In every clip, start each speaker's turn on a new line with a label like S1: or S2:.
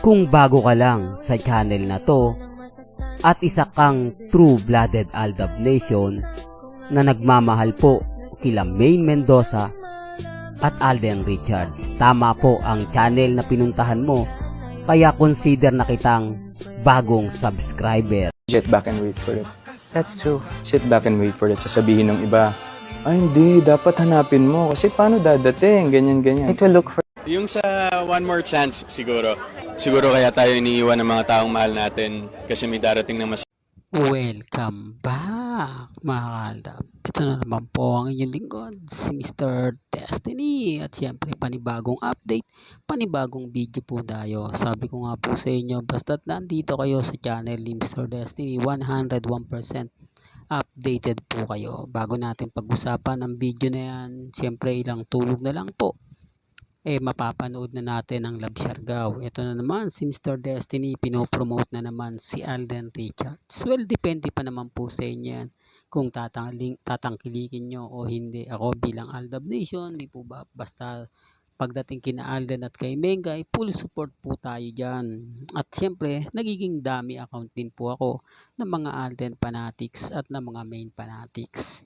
S1: Kung bago ka lang sa channel na to at isa kang true-blooded Aldab Nation na nagmamahal po kila Maine Mendoza at Alden Richards, tama po ang channel na pinuntahan mo, kaya consider na kitang bagong subscriber.
S2: Sit back and wait for it.
S3: That's true.
S2: Sit back and wait for it. Sasabihin ng iba, ay hindi, dapat hanapin mo kasi paano dadating, ganyan.
S3: It will look for...
S4: Yung sa one more chance siguro. Siguro kaya tayo iniiwan ng mga taong mahal natin kasi may darating na mas...
S5: Welcome back mga kaaldab. Ito na naman po ang inyong lingkod, si Mr. Destiny. At syempre panibagong update, panibagong video po tayo. Sabi ko nga po sa inyo, basta't nandito kayo sa channel ni Mr. Destiny, 101% updated po kayo. Bago natin pag-usapan ang video na yan, syempre ilang tulog na lang po, mapapanood na natin ang Love Siargao. Ito na naman si Mr. Destiny, pinopromote na naman si Alden Richards. Well, depende pa naman po sa inyo yan kung tatangkilikin nyo o hindi. Ako bilang Aldab Nation, di po ba basta pagdating kina Alden at kay Mengay, full support po tayo dyan. At syempre, nagiging dami account din po ako ng mga Alden fanatics at ng mga Maine fanatics.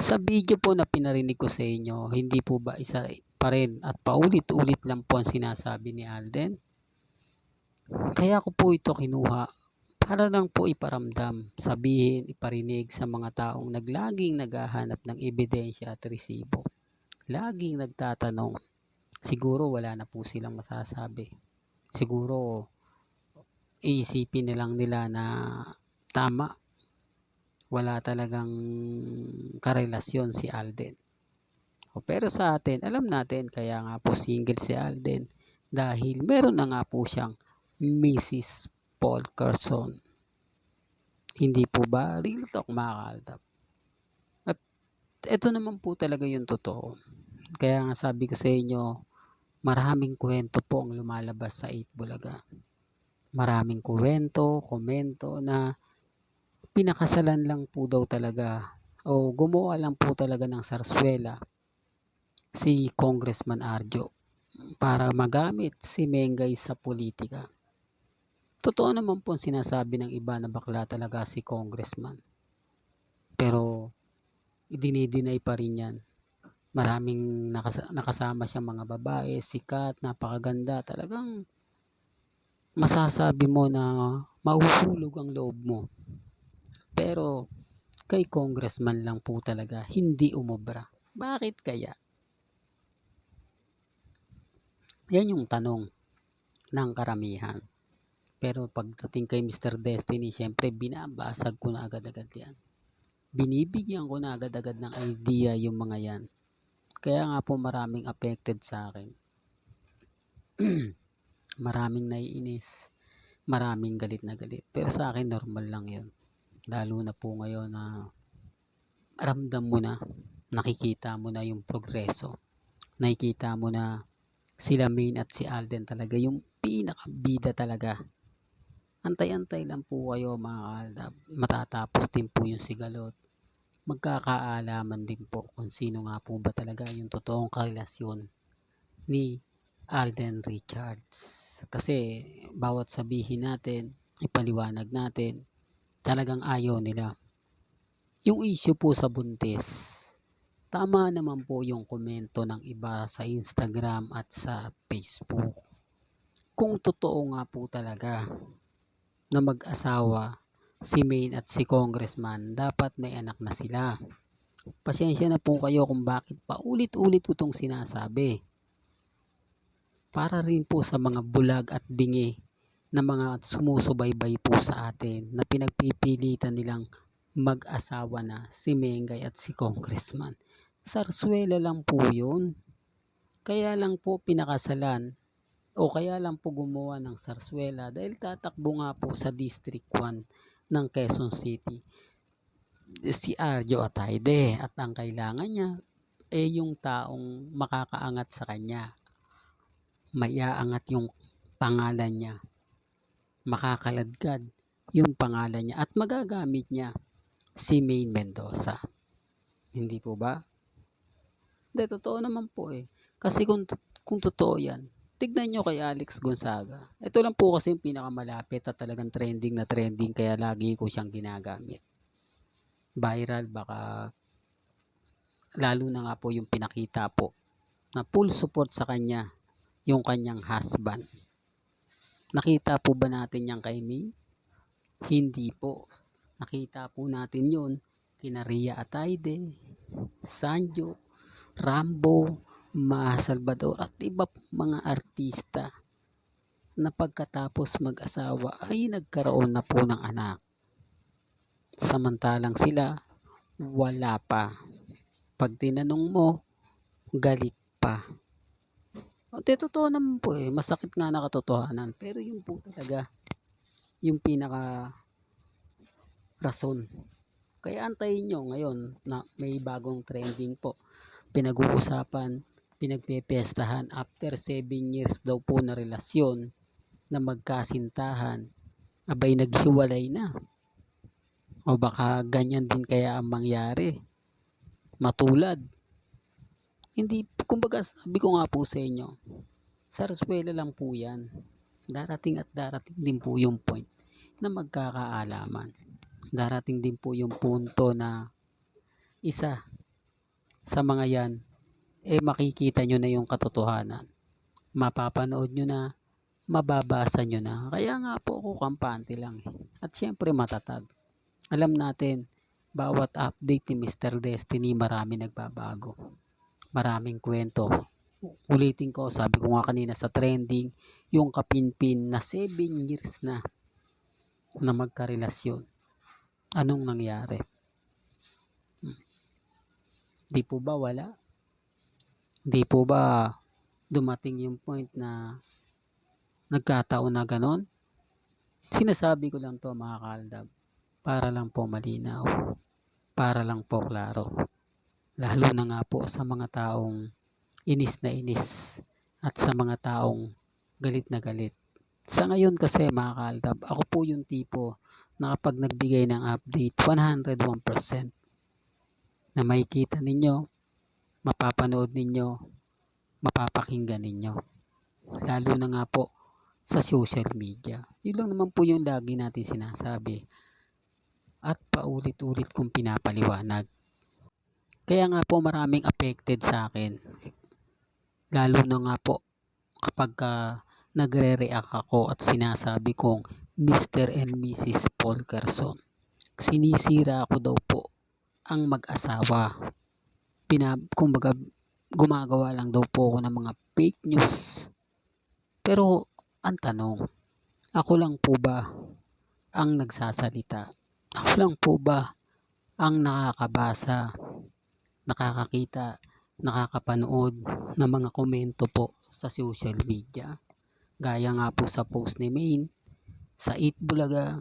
S5: Sa video po na pinarinig ko sa inyo, hindi po ba isa pa rin at paulit-ulit lang po ang sinasabi ni Alden? Kaya ko po ito kinuha para lang po iparamdam, sabihin, iparinig sa mga taong naglaging naghahanap ng ebidensya at resibo. Laging nagtatanong, siguro wala na po silang masasabi. Siguro iisipin na lang nila na tama, wala talagang karelasyon si Alden. Pero sa atin, alam natin, kaya nga po single si Alden dahil meron na nga po siyang Mrs. Paul Carson. Hindi po ba? Real talk mga kaaldab. At ito naman po talaga yung totoo. Kaya nga sabi ko sa inyo, maraming kwento po ang lumalabas sa 8 Bulaga. Maraming kwento, komento na pinakasalan lang po daw talaga o gumawa lang po talaga ng sarswela si Congressman Arjo para magamit si Mengay sa politika. Totoo naman po ang sinasabi ng iba na bakla talaga si Congressman. Pero dinidinay pa rin yan. Maraming nakasama siyang mga babae, sikat, napakaganda. Talagang masasabi mo na mahuhulog ang loob mo. Pero kay Congressman lang po talaga hindi umobra. Bakit kaya? Yan yung tanong ng karamihan. Pero pagdating kay Mr. Destiny, syempre binabasag ko na agad-agad yan. Binibigyan ko na agad-agad ng idea yung mga yan. Kaya nga po maraming affected sa akin. Maraming naiinis. Maraming galit na galit. Pero sa akin normal lang yun. Lalo na po ngayon na ramdam mo na, nakikita mo na yung progreso. Nakikita mo na sila Maine at si Alden talaga yung pinakabida talaga. Antay-antay lang po kayo mga kaaldab. Matatapos din po yung sigalot. Magkakaalaman din po kung sino nga po ba talaga yung totoong karelasyon ni Alden Richards. Kasi bawat sabihin natin, ipaliwanag natin, talagang ayaw nila. Yung issue po sa buntis, tama naman po yung komento ng iba sa Instagram at sa Facebook. Kung totoo nga po talaga na mag-asawa si Maine at si Congressman, dapat may anak na sila. Pasensya na po kayo kung bakit paulit-ulit ko itong sinasabi. Para rin po sa mga bulag at bingi na mga sumusubaybay po sa atin na pinagpipilitan nilang mag-asawa na si Mengay at si Congressman. Sarswela lang po yun. Kaya lang po pinakasalan o kaya lang po gumawa ng sarswela dahil tatakbo nga po sa District 1 ng Quezon City si Arjo Atayde at ang kailangan niya yung taong makakaangat sa kanya, maiaangat yung pangalan niya, makakaladkad yung pangalan niya at magagamit niya si Maine Mendoza. Hindi po ba? Hindi, totoo naman po kasi kung totoo yan, tignan nyo kay Alex Gonzaga. Ito lang po kasi yung pinakamalapit at talagang trending na trending kaya lagi ko siyang ginagamit. Viral, baka lalo na nga po yung pinakita po na full support sa kanya yung kanyang husband. Nakita po ba natin yan kay May? Hindi po. Nakita po natin yun kina Ria Ataide, Sanjo, Rambo, Ma Salvador at iba pong mga artista na pagkatapos mag-asawa ay nagkaroon na po ng anak. Samantalang sila wala pa. Pag tinanong mo, galit pa. Totoo naman po masakit nga na katotohanan. Pero yun po talaga yung pinaka rason. Kaya antayin nyo ngayon na may bagong trending po. Pinag-uusapan, pinagpepestahan after 7 years daw po na relasyon na magkasintahan. Abay naghiwalay na. O baka ganyan din kaya ang mangyari. Matulad. Hindi, kumbaga sabi ko nga po sa inyo, sarsuela lang po yan. Darating at darating din po yung point na magkakaalaman. Darating din po yung punto na isa sa mga yan makikita nyo na yung katotohanan. Mapapanood nyo na, mababasa nyo na. Kaya nga po ako kampante lang. At syempre matatag. Alam natin, bawat update ni Mr. Destiny marami nagbabago. Maraming kwento. Ulitin ko, sabi ko nga kanina sa trending, yung kapinpin na 7 years na magkarelasyon. Anong nangyari? Di po ba wala? Di po ba dumating yung point na nagkataon na ganon? Sinasabi ko lang to mga kaaldab para lang po malinaw, para lang po klaro. Lalo na nga po sa mga taong inis na inis at sa mga taong galit na galit. Sa ngayon kasi mga kaaldab, ako po yung tipo na kapag nagbigay ng update 101% na makikita ninyo, mapapanood ninyo, mapapakinggan ninyo. Lalo na nga po sa social media. Yun lang naman po yung lagi natin sinasabi at paulit-ulit kong pinapaliwanag. Kaya nga po maraming affected sa akin. Lalo na nga po kapag nagre-react ako at sinasabi kong Mr. and Mrs. Paul Carson. Sinisira ako daw po ang mag-asawa. Kumbaga gumagawa lang daw po ako ng mga fake news. Pero ang tanong, ako lang po ba ang nagsasalita? Ako lang po ba ang nakakabasa, nakakakita, nakakapanood ng mga komento po sa social media? Gaya nga po sa post ni Maine, sa Bulaga,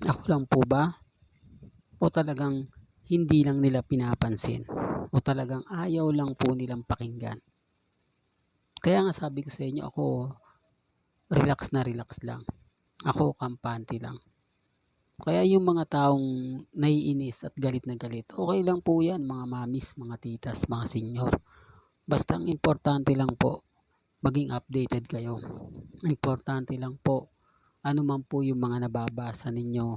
S5: ako lang po ba? O talagang hindi lang nila pinapansin? O talagang ayaw lang po nilang pakinggan? Kaya nga sabi ko sa inyo, ako relax na relax lang. Ako kampante lang. Kaya yung mga taong naiinis at galit na galit, okay lang po yan mga mamis, mga titas, mga senyor. Basta ang importante lang po, maging updated kayo. Importante lang po, ano man po yung mga nababasa ninyo,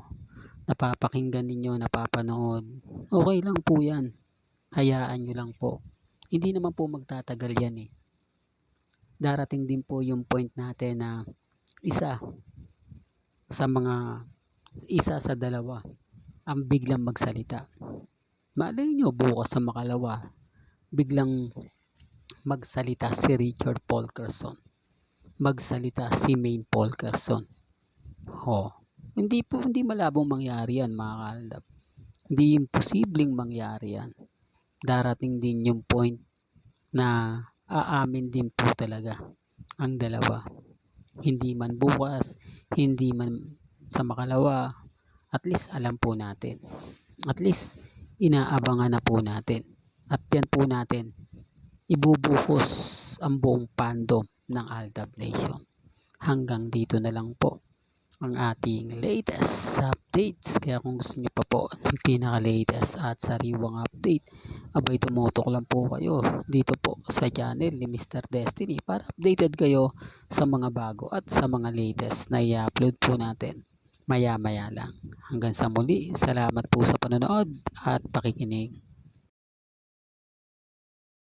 S5: napapakinggan ninyo, napapanood. Okay lang po yan. Hayaan nyo lang po. Hindi naman po magtatagal yan eh. Darating din po yung point natin na isa sa dalawa ang biglang magsalita. Malay nyo bukas sa makalawa, biglang magsalita si Richard Paul Carson. Magsalita si Maine Paul Carson. Hindi malabong mangyari yan mga kaaldab. Hindi imposibleng mangyari yan. Darating din yung point na aamin din po talaga ang dalawa. Hindi man bukas, hindi man sa makalawa, at least alam po natin. At least inaabangan na po natin. At yan po natin ibubuhos ang buong fandom ng Aldab Nation. Hanggang dito na lang po ang ating latest updates. Kaya kung gusto niyo pa po ng pinaka-latest at sariwang update, abay tumutok lang po kayo dito po sa channel ni Mr. Destiny para updated kayo sa mga bago at sa mga latest na i-upload po natin maya maya lang. Hanggang sa muli, salamat po sa panonood at pakikinig.